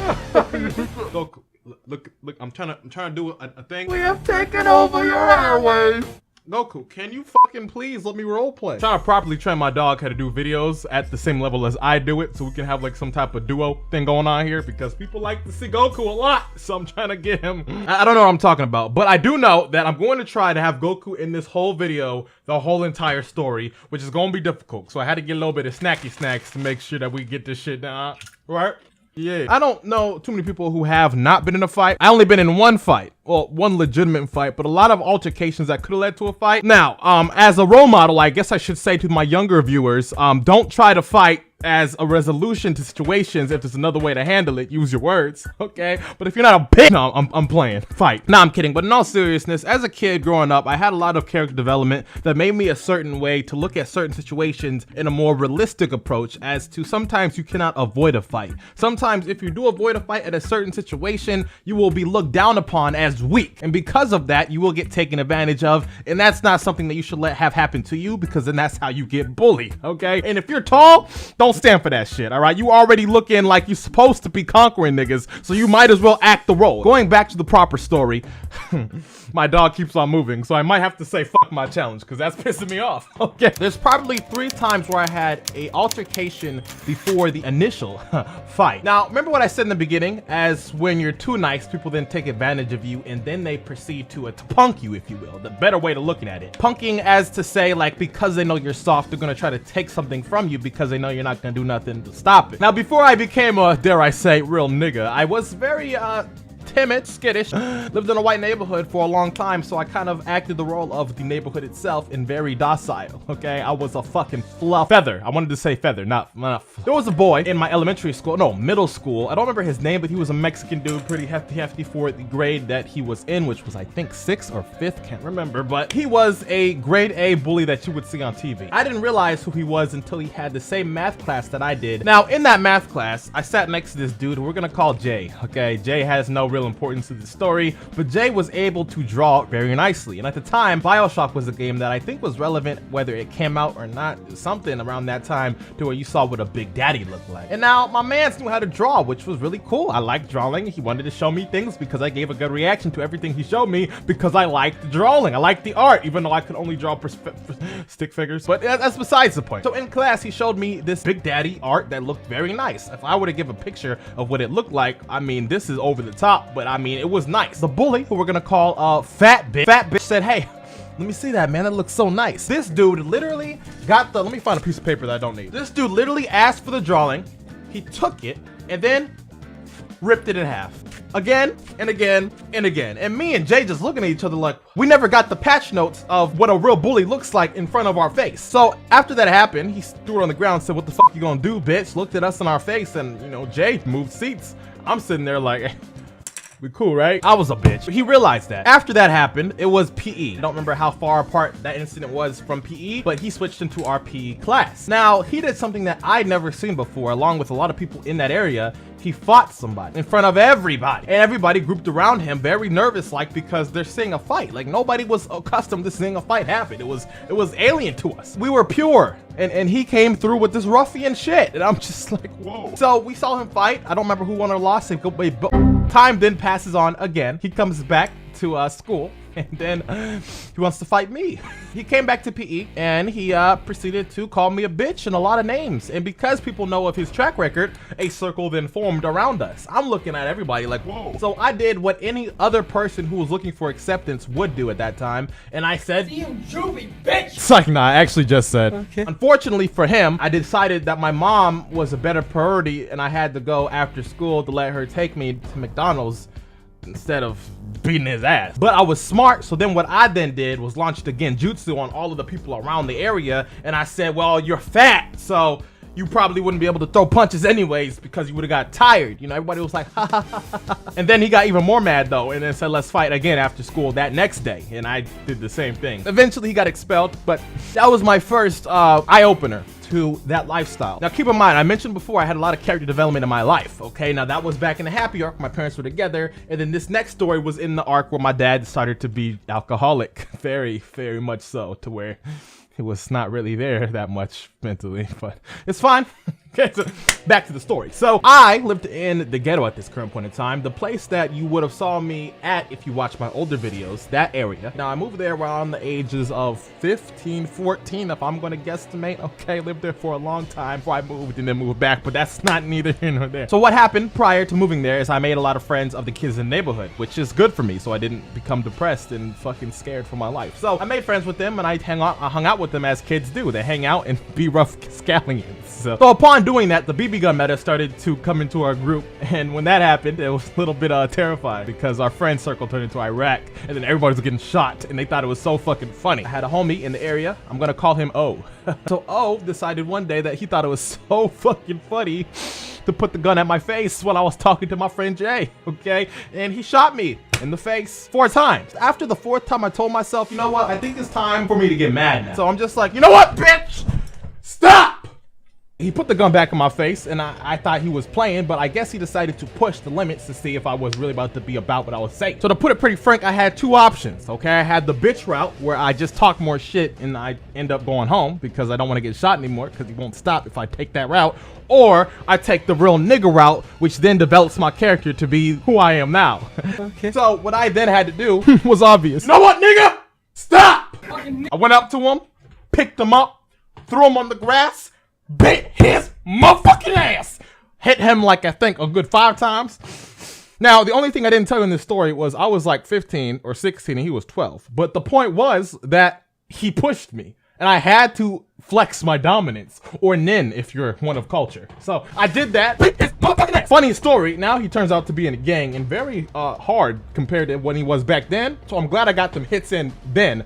Goku, look, I'm trying to do a thing. We have taken over your airwaves. Goku, can you fucking please let me roleplay? Trying to properly train my dog how to do videos at the same level as I do it, so we can have like some type of duo thing going on here, because people like to see Goku a lot, so I'm trying to get him. I don't know what I'm talking about, but I do know that I'm going to try to have Goku in this whole video, the whole entire story, which is going to be difficult. So I had to get a little bit of snacky snacks to make sure that we get this shit down, right? Yeah. I don't know too many people who have not been in a fight. I only been in one fight. Well, one legitimate fight, but a lot of altercations that could have led to a fight. Now, as a role model, I guess I should say to my younger viewers, don't try to fight as a resolution to situations. If there's another way to handle it, use your words, okay? But if you're not a bitch, no, I'm playing. Fight. Nah, I'm kidding. But in all seriousness, as a kid growing up, I had a lot of character development that made me a certain way to look at certain situations in a more realistic approach, as to sometimes you cannot avoid a fight. Sometimes if you do avoid a fight at a certain situation, you will be looked down upon as weak. And because of that, you will get taken advantage of. And that's not something that you should let have happen to you, because then that's how you get bullied, okay? And if you're tall, don't stand for that shit, all right? You already looking like you're supposed to be conquering niggas, so you might as well act the role. Going back to the proper story, my dog keeps on moving, so I might have to say fuck my challenge, because that's pissing me off, okay? There's probably 3 times where I had a altercation before the initial fight. Now, remember what I said in the beginning, as when you're too nice, people then take advantage of you, and then they proceed to punk you, if you will. The better way to looking at it. Punking as to say, like, because they know you're soft, they're gonna try to take something from you because they know you're not gonna do nothing to stop it. Now, before I became a, dare I say, real nigga, I was very, timid, skittish, lived in a white neighborhood for a long time, so I kind of acted the role of the neighborhood itself and very docile, okay? I was a fucking feather. I wanted to say feather, not there was a boy in my elementary school, no, middle school. I don't remember his name, but he was a Mexican dude, pretty hefty for the grade that he was in, which was, I think, 6th or 5th, can't remember, but he was a grade A bully that you would see on TV. I didn't realize who he was until he had the same math class that I did. Now, in that math class, I sat next to this dude who we're gonna call Jay, okay? Jay has no real importance to the story, but Jay was able to draw very nicely. And at the time, BioShock was a game that I think was relevant, whether it came out or not, something around that time, to where you saw what a Big Daddy looked like. And now my mans knew how to draw, which was really cool. I liked drawing. He wanted to show me things because I gave a good reaction to everything he showed me, because I liked the drawing. I liked the art, even though I could only draw stick figures, but that's besides the point. So in class, he showed me this Big Daddy art that looked very nice. If I were to give a picture of what it looked like, I mean, this is over the top, but I mean, it was nice. The bully, who we're gonna call Fat Bitch, said, hey, let me see that, man. That looks so nice. This dude literally got the, let me find a piece of paper that I don't need. This dude literally asked for the drawing. He took it and then ripped it in half. Again and again and again. And me and Jay just looking at each other like, we never got the patch notes of what a real bully looks like in front of our face. So after that happened, he threw it on the ground and said, what the fuck you gonna do, bitch? Looked at us in our face, and, you know, Jay moved seats. I'm sitting there like, we cool, right? I was a bitch. He realized that. After that happened, it was PE. I don't remember how far apart that incident was from PE, but he switched into our PE class. Now, he did something that I'd never seen before, along with a lot of people in that area. He fought somebody in front of everybody, and everybody grouped around him, very nervous, like, because they're seeing a fight. Like, nobody was accustomed to seeing a fight happen. It was alien to us. We were pure, and he came through with this ruffian shit, and I'm just like, whoa. So we saw him fight. I don't remember who won or lost. Time then passes on again. He comes back to school, and then he wants to fight me. He came back to PE, and he proceeded to call me a bitch and a lot of names. And because people know of his track record, a circle then formed around us. I'm looking at everybody like, whoa. So I did what any other person who was looking for acceptance would do at that time, and I said, "See you, juvie, bitch!" It's like, nah, I actually just said. Okay. Unfortunately for him, I decided that my mom was a better priority, and I had to go after school to let her take me to McDonald's instead of beating his ass. But I was smart, so then what I then did was launched a genjutsu on all of the people around the area, and I said, well, you're fat, so you probably wouldn't be able to throw punches anyways because you would have got tired. You know, everybody was like, ha ha ha ha. And then he got even more mad though, and then said, let's fight again after school that next day. And I did the same thing. Eventually he got expelled, but that was my first eye-opener to that lifestyle. Now keep in mind, I mentioned before I had a lot of character development in my life, okay? Now that was back in the happy arc, my parents were together, and then this next story was in the arc where my dad started to be alcoholic, very, very much so, to where it was not really there that much mentally, but it's fine. Okay, so back to the story. So I lived in the ghetto at this current point in time, the place that you would have saw me at if you watch my older videos, that area. Now I moved there around the ages of 15, 14, if I'm gonna guesstimate. Okay, lived there for a long time before I moved and then moved back, but that's not neither here nor there. So what happened prior to moving there is I made a lot of friends of the kids in the neighborhood, which is good for me, so I didn't become depressed and fucking scared for my life. So I made friends with them and I hung out with them as kids do. They hang out and be rough scallions. So upon doing that, the BB gun meta started to come into our group, and when that happened, it was a little bit terrifying because our friend circle turned into Iraq, and then everybody was getting shot, and they thought it was so fucking funny. I had a homie in the area. I'm gonna call him O. So O decided one day that he thought it was so fucking funny to put the gun at my face when I was talking to my friend Jay, okay? And he shot me in the face 4 times. After the 4th time, I told myself, you know what? I think it's time for me to get mad now. So I'm just like, you know what, bitch? Stop! He put the gun back in my face, and I thought he was playing, but I guess he decided to push the limits to see if I was really about to be about what I was saying. So to put it pretty frank, I had 2 options, okay? I had the bitch route, where I just talk more shit and I end up going home because I don't want to get shot anymore because he won't stop if I take that route. Or I take the real nigga route, which then develops my character to be who I am now. Okay. So what I then had to do was obvious. You know what, nigga? Stop! I went up to him, picked him up, threw him on the grass, bit his motherfucking ass. Hit him like I think a good 5 times. Now, the only thing I didn't tell you in this story was I was like 15 or 16 and he was 12. But the point was that he pushed me and I had to flex my dominance, or nin if you're one of culture. So I did that. Funny story, now he turns out to be in a gang and very hard compared to when he was back then. So I'm glad I got them hits in then,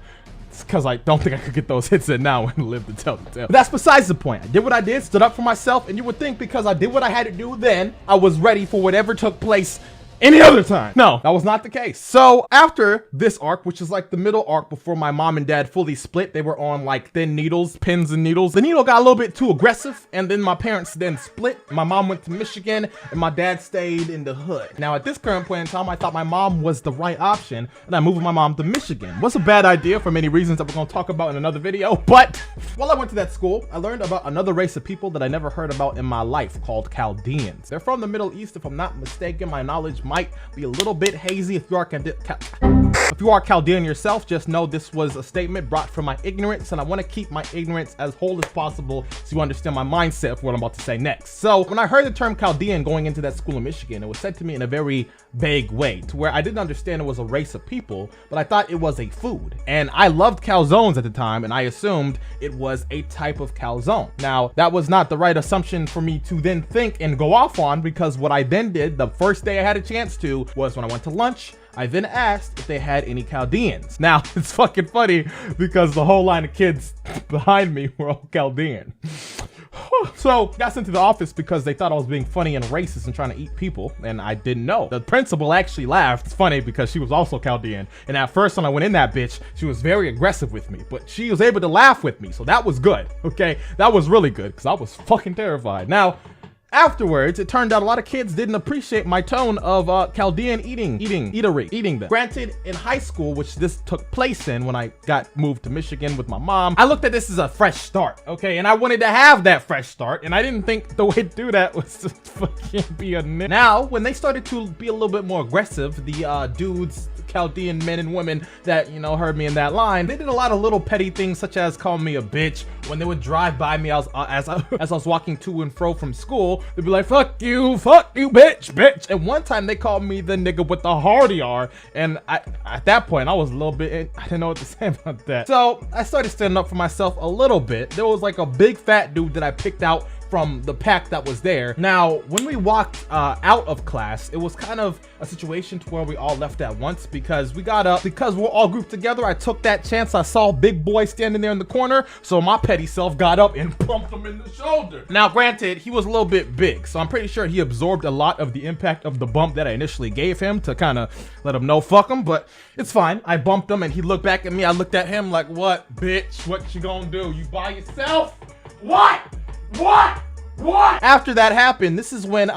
because I don't think I could get those hits in now and live to tell the tale. But that's besides the point. I did what I did, stood up for myself, and you would think because I did what I had to do then, I was ready for whatever took place any other time. No, that was not the case. So after this arc, which is like the middle arc before my mom and dad fully split, they were on like thin needles, pins and needles. The needle got a little bit too aggressive, and then my parents then split. My mom went to Michigan and my dad stayed in the hood. Now at this current point in time, I thought my mom was the right option, and I moved my mom to Michigan. Was a bad idea for many reasons that we're gonna talk about in another video, but while I went to that school, I learned about another race of people that I never heard about in my life called Chaldeans. They're from the Middle East, if I'm not mistaken. My knowledge might be a little bit hazy. If you are Chaldean yourself, just know this was a statement brought from my ignorance, and I want to keep my ignorance as whole as possible so you understand my mindset for what I'm about to say next. So when I heard the term Chaldean going into that school in Michigan, it was said to me in a very vague way, to where I didn't understand it was a race of people, but I thought it was a food. And I loved calzones at the time, and I assumed it was a type of calzone. Now, that was not the right assumption for me to then think and go off on, because what I then did the first day I had a chance to was when I went to lunch, I then asked if they had any Chaldeans. Now, it's fucking funny because the whole line of kids behind me were all Chaldean. So, got sent to the office because they thought I was being funny and racist and trying to eat people, and I didn't know. The principal actually laughed. It's funny because she was also Chaldean, and at first when I went in that bitch, she was very aggressive with me, but she was able to laugh with me, so that was good, okay? That was really good because I was fucking terrified. Now, afterwards, it turned out a lot of kids didn't appreciate my tone of Chaldean eating them. Granted, in high school, which this took place in when I got moved to Michigan with my mom, I looked at this as a fresh start, okay? And I wanted to have that fresh start, and I didn't think the way to do that was to fucking be a nigga. Now, when they started to be a little bit more aggressive, the dudes, Chaldean men and women that, you know, heard me in that line, they did a lot of little petty things, such as calling me a bitch. When they would drive by me as I was walking to and fro from school, they'd be like, fuck you, bitch. And one time they called me the nigga with the hard R, and at that point I was a little bit, I didn't know what to say about that. So I started standing up for myself a little bit. There was like a big fat dude that I picked out from the pack that was there. Now, when we walked out of class, it was kind of a situation to where we all left at once because we got up, because we're all grouped together. I took that chance. I saw Big Boy standing there in the corner, so my petty self got up and pumped him in the shoulder. Now, granted, he was a little bit big, so I'm pretty sure he absorbed a lot of the impact of the bump that I initially gave him to kind of let him know fuck him, but it's fine. I bumped him and he looked back at me. I looked at him like, what, bitch? What you gonna do? You by yourself? What? After that happened, this is when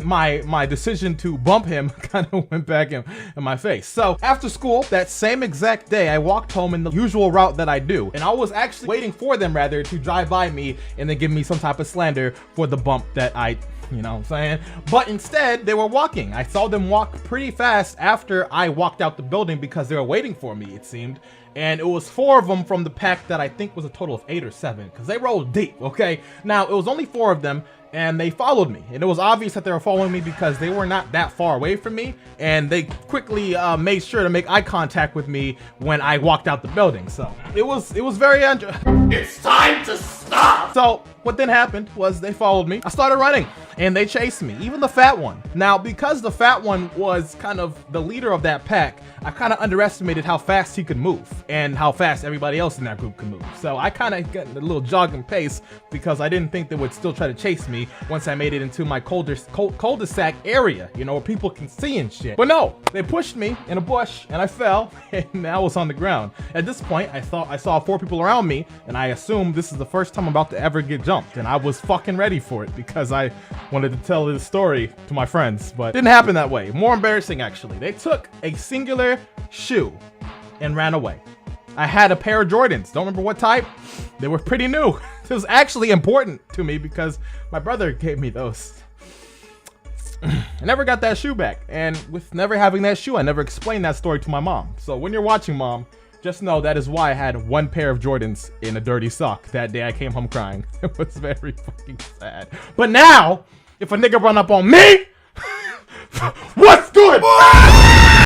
my decision to bump him kind of went back in my face. So after school, that same exact day, I walked home in the usual route that I do. And I was actually waiting for them rather to drive by me and then give me some type of slander for the bump that you know what I'm saying? But instead, they were walking. I saw them walk pretty fast after I walked out the building because they were waiting for me, it seemed. And it was 4 of them from the pack that I think was a total of 8 or 7, because they rolled deep, okay? Now, it was only 4 of them, and they followed me. And it was obvious that they were following me because they were not that far away from me, and they quickly made sure to make eye contact with me when I walked out the building. So it was very It's time to stop! So what then happened was they followed me. I started running and they chased me, even the fat one. Now, because the fat one was kind of the leader of that pack, I kind of underestimated how fast he could move and how fast everybody else in that group could move. So I kind of got a little jogging pace because I didn't think they would still try to chase me once I made it into my cul-de-sac area, you know, where people can see and shit. But no, they pushed me in a bush and I fell and I was on the ground. At this point, I saw 4 people around me and I assumed this is the first time I'm about to ever get jumped, and I was fucking ready for it because I wanted to tell this story to my friends, but it didn't happen that way. More embarrassing, actually. They took a singular shoe and ran away. I had a pair of Jordans. Don't remember what type. They were pretty new. It was actually important to me because my brother gave me those. I never got that shoe back, and with never having that shoe, I never explained that story to my mom. So when you're watching, Mom, just know that is why I had 1 pair of Jordans in a dirty sock that day I came home crying. It was very fucking sad. But now, if a nigga run up on me, what's good?